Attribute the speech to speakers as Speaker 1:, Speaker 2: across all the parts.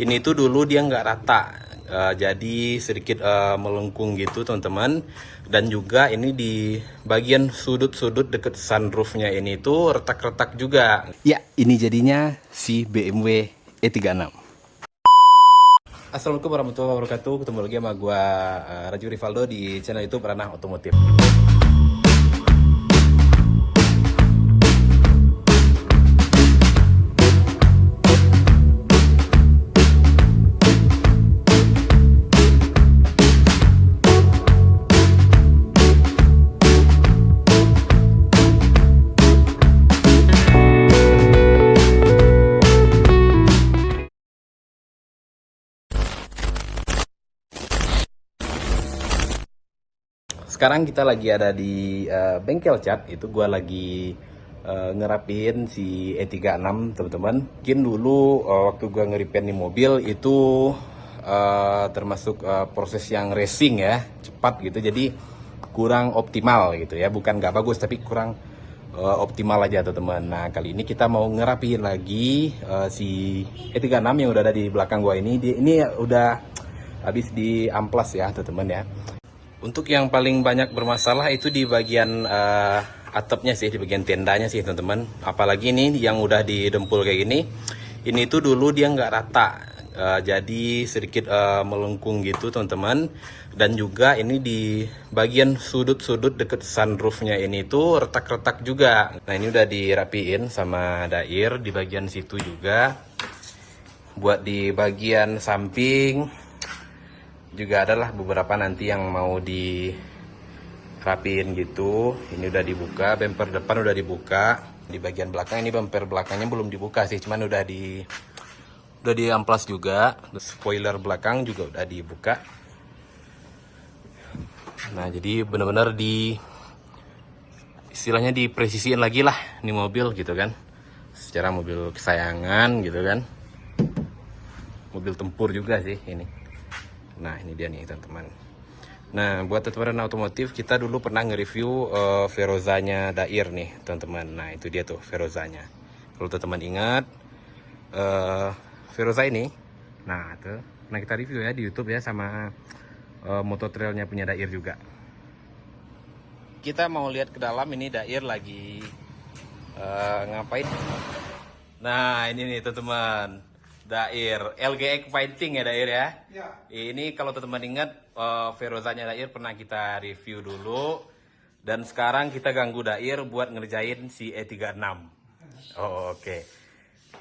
Speaker 1: Ini tuh dulu dia nggak rata, jadi sedikit melengkung gitu teman-teman. Dan juga ini di bagian sudut-sudut deket sunroofnya ini tuh retak-retak juga. Ya, ini jadinya si BMW E36. Assalamualaikum warahmatullahi wabarakatuh. Ketemu lagi sama gua Raju Rivaldo di channel YouTube Ranah Otomotif. Sekarang kita lagi ada di bengkel cat. Itu gua lagi ngerapin si E36 teman-teman. Mungkin dulu waktu gua ngeripin di mobil itu termasuk proses yang racing ya, cepat gitu. Jadi kurang optimal gitu ya. Bukan nggak bagus tapi kurang optimal aja teman-teman. Nah kali ini kita mau ngerapiin lagi si E36 yang udah ada di belakang gua ini. Ini udah habis di amplas ya teman-teman ya. Untuk yang paling banyak bermasalah itu di bagian atapnya sih, di bagian tendanya sih teman-teman. Apalagi ini yang udah didempul kayak gini. Ini tuh dulu dia nggak rata, jadi sedikit melengkung gitu teman-teman. Dan juga ini di bagian sudut-sudut deket sunroofnya ini tuh retak-retak juga. Nah ini udah dirapiin sama Dair di bagian situ juga. Buat di bagian samping juga adalah beberapa nanti yang mau dirapiin gitu. Ini udah dibuka, bumper depan udah dibuka. Di bagian belakang ini bumper belakangnya belum dibuka sih, cuman udah diamplas juga. Spoiler belakang juga udah dibuka. Nah, jadi benar-benar istilahnya dipresisiin lagi lah ini mobil gitu kan. Secara mobil kesayangan gitu kan. Mobil tempur juga sih ini. Nah ini dia nih teman-teman. Nah buat teman-teman otomotif, kita dulu pernah nge-review Ferozanya Dair nih teman-teman. Nah itu dia tuh Ferozanya. Kalau teman-teman ingat Feroza ini, nah tuh pernah kita review ya di YouTube ya, sama mototrailnya punya Dair juga. Kita mau lihat ke dalam, ini Dair lagi ngapain. Nah ini nih teman-teman, Dair LGX Painting ya Dair ya. Ya. Ini kalau teman-teman ingat Ferozanya Dair pernah kita review dulu. Dan sekarang kita ganggu Dair buat ngerjain si E36. Oh, oke.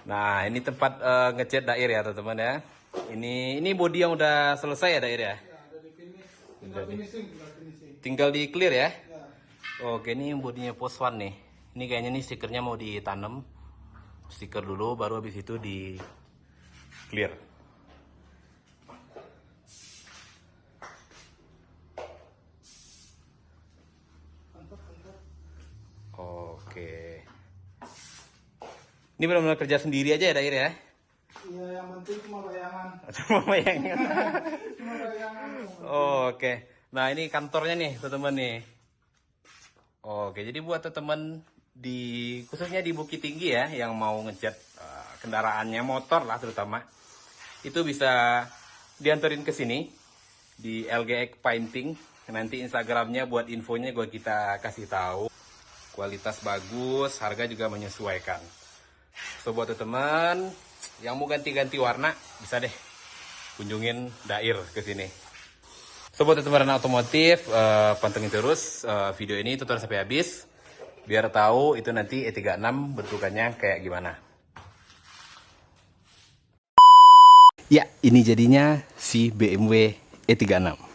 Speaker 1: Nah ini tempat ngecat Dair ya teman-teman ya. Ini body yang udah selesai ya Dair ya.
Speaker 2: Ya udah di finish. Tinggal finishing.
Speaker 1: Tinggal di clear ya. Ya. Oke, ini bodinya Post One nih. Ini kayaknya nih stikernya mau ditanam. Stiker dulu baru habis itu di clear. Oke. Ini benar-benar kerja sendiri aja ya Dair ya?
Speaker 2: Iya, yang penting cuma bayangan.
Speaker 1: Cuma bayangan.
Speaker 2: Cuma bayangan.
Speaker 1: Oke. Nah ini kantornya nih teman-teman nih. Oke, jadi buat teman-teman khususnya di Bukit Tinggi ya, yang mau ngecat kendaraannya, motor lah terutama, itu bisa dianterin ke sini di LGX Painting. Nanti Instagramnya buat infonya kita kasih tahu. Kualitas bagus, harga juga menyesuaikan. So buat teman-teman yang mau ganti-ganti warna, bisa deh kunjungin Dair ke sini. So buat teman-teman otomotif, pantengin terus video ini tonton sampai habis biar tahu itu nanti E36 bentukannya kayak gimana. Ya, ini jadinya si BMW E36.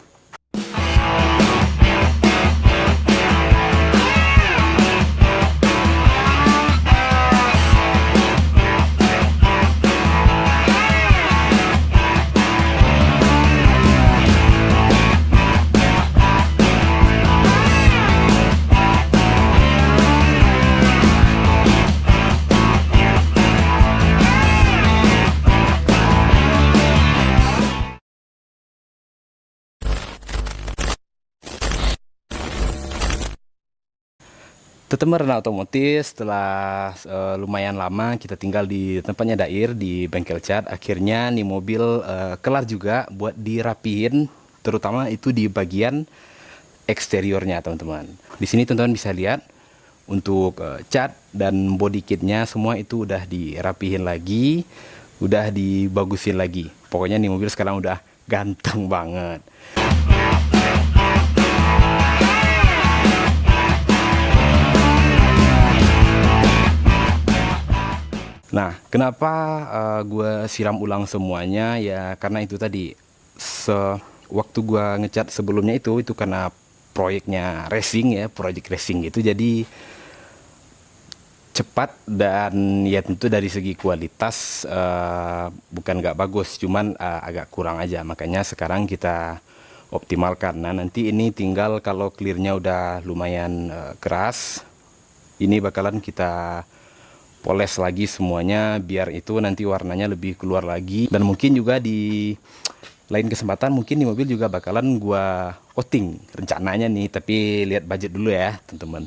Speaker 1: Teman Rena Otomotif, setelah lumayan lama kita tinggal di tempatnya Dair di bengkel cat, akhirnya nih mobil kelar juga buat dirapihin, terutama itu di bagian eksteriornya teman-teman. Di sini teman-teman bisa lihat untuk cat dan body kitnya semua itu udah dirapihin lagi, udah dibagusin lagi. Pokoknya nih mobil sekarang udah ganteng banget. Nah, kenapa gue siram ulang semuanya? Ya karena itu tadi, waktu gue ngecat sebelumnya itu karena proyeknya racing ya, project racing gitu. Jadi cepat dan ya tentu dari segi kualitas bukan nggak bagus, cuman agak kurang aja. Makanya sekarang kita optimalkan. Nah nanti ini tinggal kalau clearnya udah lumayan keras, ini bakalan kita poles lagi semuanya biar itu nanti warnanya lebih keluar lagi. Dan mungkin juga di lain kesempatan mungkin di mobil juga bakalan gua coating rencananya nih, tapi lihat budget dulu ya teman-teman,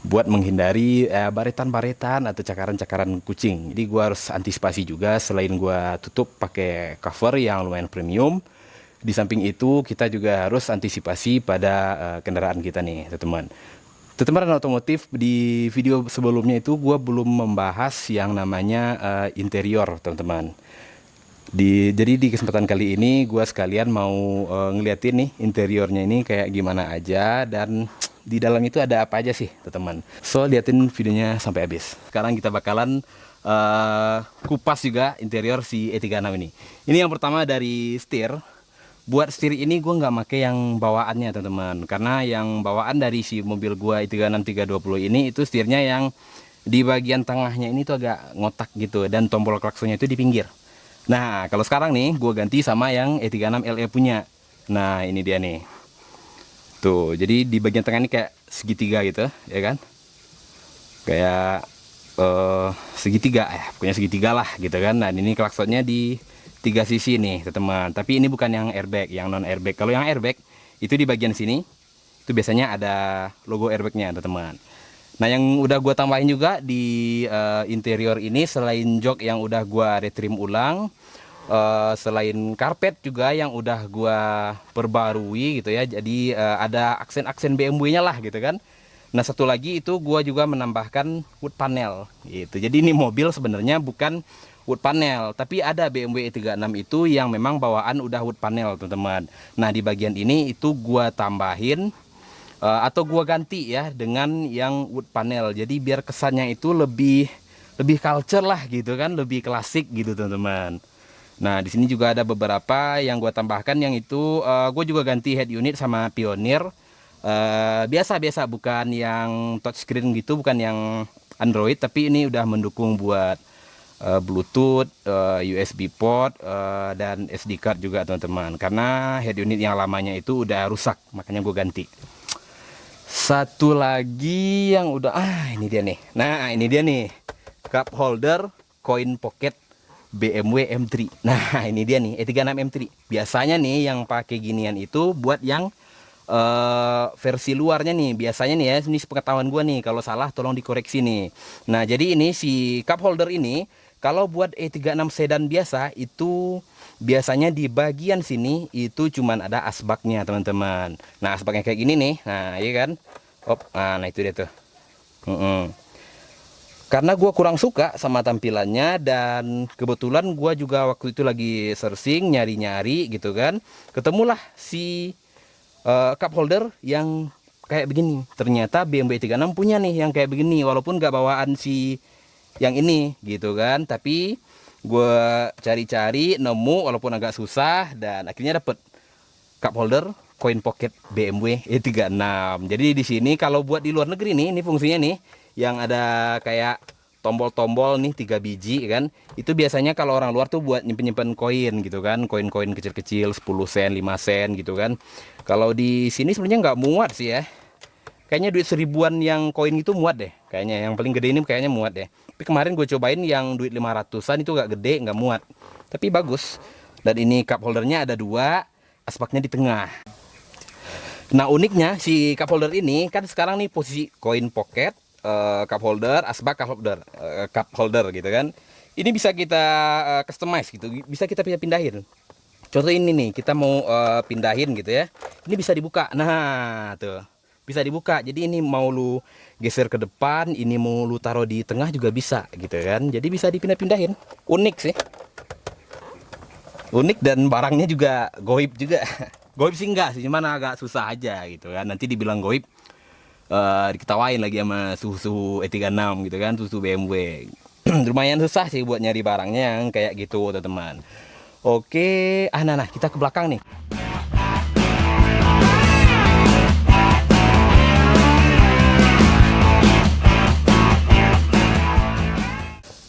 Speaker 1: buat menghindari baretan-baretan atau cakaran-cakaran kucing. Jadi gua harus antisipasi juga, selain gua tutup pakai cover yang lumayan premium, di samping itu kita juga harus antisipasi pada kendaraan kita nih teman-teman. Teman otomotif, di video sebelumnya itu gue belum membahas yang namanya interior teman-teman. Jadi di kesempatan kali ini gue sekalian mau ngeliatin nih interiornya ini kayak gimana aja, dan di dalam itu ada apa aja sih teman-teman. So liatin videonya sampai habis. Sekarang kita bakalan kupas juga interior si E36 ini. Ini yang pertama dari setir. Buat setir ini gue nggak make yang bawaannya teman-teman, karena yang bawaan dari si mobil gue E36 320 ini itu setirnya yang di bagian tengahnya ini tuh agak ngotak gitu, dan tombol klaksonnya itu di pinggir. Nah kalau sekarang nih gue ganti sama yang E36 LE punya. Nah ini dia nih tuh, jadi di bagian tengah ini kayak segitiga gitu ya kan, kayak segitiga pokoknya segitiga lah gitu kan. Nah ini klaksonnya di 3 sisi nih teman-teman, tapi ini bukan yang airbag, yang non airbag. Kalau yang airbag itu di bagian sini itu biasanya ada logo airbagnya teman-teman. Nah yang udah gua tambahin juga di interior ini, selain jok yang udah gua retrim ulang, selain karpet juga yang udah gua perbarui gitu ya, jadi ada aksen-aksen BMW-nya lah gitu kan. Nah satu lagi itu gua juga menambahkan wood panel gitu. Jadi ini mobil sebenarnya bukan wood panel, tapi ada BMW E36 itu yang memang bawaan udah wood panel teman-teman. Nah di bagian ini itu gua tambahin atau gua ganti ya dengan yang wood panel, jadi biar kesannya itu lebih culture lah gitu kan, lebih klasik gitu teman-teman. Nah di sini juga ada beberapa yang gua tambahkan, yang itu gue juga ganti head unit sama Pioneer biasa-biasa, bukan yang touchscreen gitu, bukan yang Android, tapi ini udah mendukung buat Bluetooth, USB port, dan SD card juga teman-teman. Karena head unit yang lamanya itu udah rusak, makanya gue ganti. Satu lagi yang udah, ini dia nih. Nah ini dia nih, cup holder coin pocket BMW M3. Nah ini dia nih E36 M3. Biasanya nih yang pakai ginian itu buat yang versi luarnya nih, biasanya nih ya, ini sepengetahuan gue nih, kalau salah tolong dikoreksi nih. Nah jadi ini si cup holder ini kalau buat E36 sedan biasa itu biasanya di bagian sini itu cuman ada asbaknya teman-teman. Nah asbaknya kayak gini nih, nah iya kan, nah itu dia tuh. Karena gue kurang suka sama tampilannya, dan kebetulan gue juga waktu itu lagi searching nyari-nyari gitu kan, ketemulah si cup holder yang kayak begini. Ternyata BMW 36 punya nih yang kayak begini, walaupun gak bawaan si yang ini gitu kan, tapi gue cari-cari nemu walaupun agak susah, dan akhirnya dapet cup holder coin pocket BMW E36. Jadi di sini kalau buat di luar negeri nih, ini fungsinya nih yang ada kayak tombol-tombol nih 3 biji kan, itu biasanya kalau orang luar tuh buat nyimpen-nyimpen koin gitu kan, koin-koin kecil-kecil 10 sen 5 sen gitu kan. Kalau di sini sebenarnya nggak muat sih ya, kayaknya duit 1000-an yang koin itu muat deh kayaknya, yang paling gede ini kayaknya muat deh. Tapi kemarin gue cobain yang duit 500-an itu gak gede, nggak muat, tapi bagus. Dan ini cup holdernya ada 2, asbaknya di tengah. Nah uniknya si cup holder ini kan sekarang nih posisi coin pocket, cup holder gitu kan. Ini bisa kita customize gitu, bisa kita pindahin. Contoh ini nih, kita mau pindahin gitu ya. Ini bisa dibuka. Nah, tuh. Bisa dibuka. Jadi ini mau lu geser ke depan, ini mau lu taruh di tengah juga bisa gitu kan. Jadi bisa dipindah-pindahin. Unik sih. Unik dan barangnya juga goib juga. Goib sih enggak sih, cuman agak susah aja gitu kan. Nanti dibilang goib, diketawain lagi sama suhu E36 gitu kan, suhu BMW. Lumayan susah sih buat nyari barangnya yang kayak gitu teman-teman. Oke, nah kita ke belakang nih.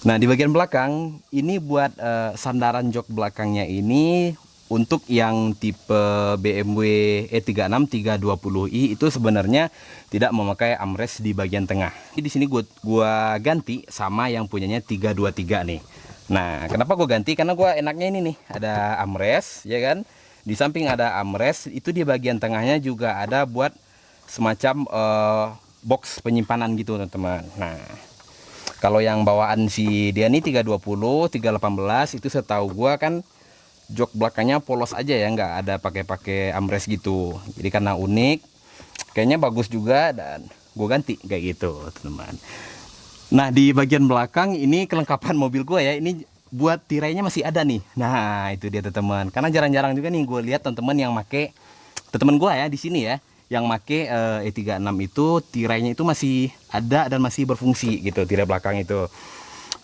Speaker 1: Nah, di bagian belakang ini buat sandaran jok belakangnya ini untuk yang tipe BMW E36 320i itu sebenarnya tidak memakai armrest di bagian tengah. Di sini gua ganti sama yang punyanya 323 nih. Nah, kenapa gua ganti? Karena gua enaknya ini nih, ada armrest ya kan. Di samping ada armrest, itu di bagian tengahnya juga ada buat semacam box penyimpanan gitu, teman-teman. Nah, kalau yang bawaan si dia nih 320, 318 itu setahu gua kan jok belakangnya polos aja ya, nggak ada pakai armrest gitu. Jadi karena unik, kayaknya bagus juga dan gue ganti kayak gitu, teman-teman. Nah, di bagian belakang ini kelengkapan mobil gue ya. Ini buat tirainya masih ada nih. Nah, itu dia teman-teman. Karena jarang-jarang juga nih gue lihat teman-teman yang make, teman gue ya di sini ya, yang make E36 itu tirainya itu masih ada dan masih berfungsi gitu, tirai belakang itu.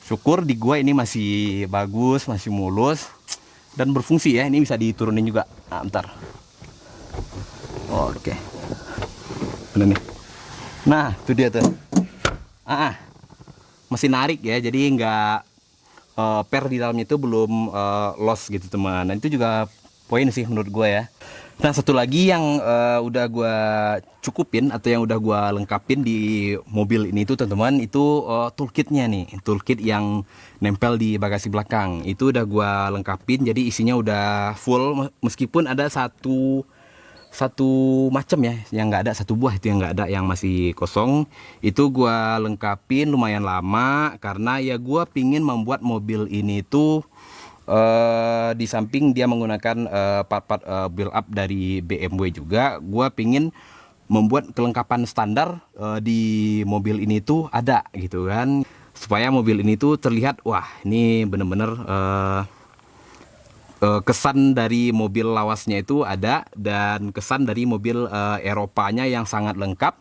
Speaker 1: Syukur di gua ini masih bagus, masih mulus dan berfungsi ya. Ini bisa diturunin juga. Nah, bentar. Oke. Bener nih. Nah, itu dia tuh. Masih narik ya, jadi nggak per di dalamnya itu belum loss gitu teman. Nah, itu juga poin sih menurut gue ya. Nah, satu lagi yang udah gue cukupin atau yang udah gue lengkapin di mobil ini tuh teman-teman, itu toolkitnya nih, toolkit yang nempel di bagasi belakang itu udah gue lengkapin. Jadi isinya udah full, meskipun ada satu macam ya yang nggak ada, satu buah itu yang nggak ada, yang masih kosong. Itu gue lengkapin lumayan lama karena ya gue pingin membuat mobil ini tuh di samping dia menggunakan part-part build up dari BMW juga, gue pingin membuat kelengkapan standar di mobil ini tuh ada gitu kan, supaya mobil ini tuh terlihat wah ini bener-bener kesan dari mobil lawasnya itu ada, dan kesan dari mobil Eropanya yang sangat lengkap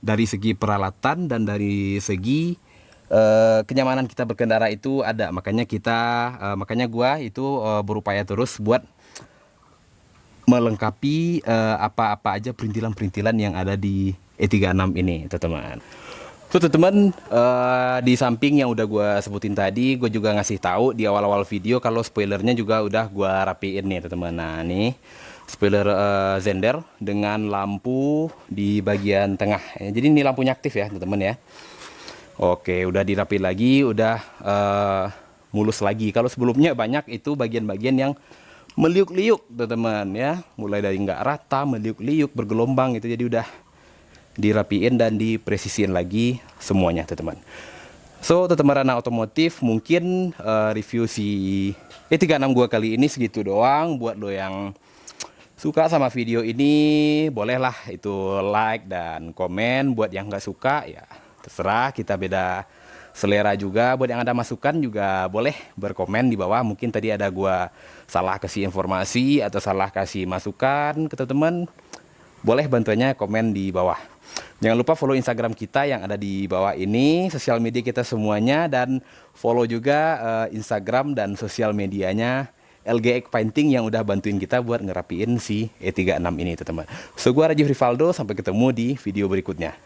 Speaker 1: dari segi peralatan dan dari segi kenyamanan kita berkendara itu ada. Makanya gua itu berupaya terus buat melengkapi apa-apa aja perintilan-perintilan yang ada di E36 ini, teman-teman. So, teman-teman, di samping yang udah gua sebutin tadi, gue juga ngasih tahu di awal-awal video kalau spoilernya juga udah gua rapiin nih, teman-teman. Nah, nih spoiler Zender dengan lampu di bagian tengah. Jadi ini lampunya aktif ya, teman-teman ya. Oke, udah dirapi lagi, udah mulus lagi. Kalau sebelumnya banyak itu bagian-bagian yang meliuk-liuk, teman-teman ya. Mulai dari nggak rata, meliuk-liuk, bergelombang gitu. Jadi udah dirapiin dan dipresisiin lagi semuanya, teman-teman. So, teman-teman Rana Otomotif, mungkin review si E36 gua kali ini segitu doang. Buat lo yang suka sama video ini, bolehlah itu like dan komen. Buat yang nggak suka ya terserah, kita beda selera juga. Buat yang ada masukan juga boleh berkomen di bawah. Mungkin tadi ada gua salah kasih informasi atau salah kasih masukan ke teman-teman, boleh bantuannya komen di bawah. Jangan lupa follow Instagram kita yang ada di bawah ini, sosial media kita semuanya, dan follow juga Instagram dan sosial medianya LGX Painting yang udah bantuin kita buat ngerapiin si E36 ini, teman-teman. So, gua Rajiv Rivaldo, sampai ketemu di video berikutnya.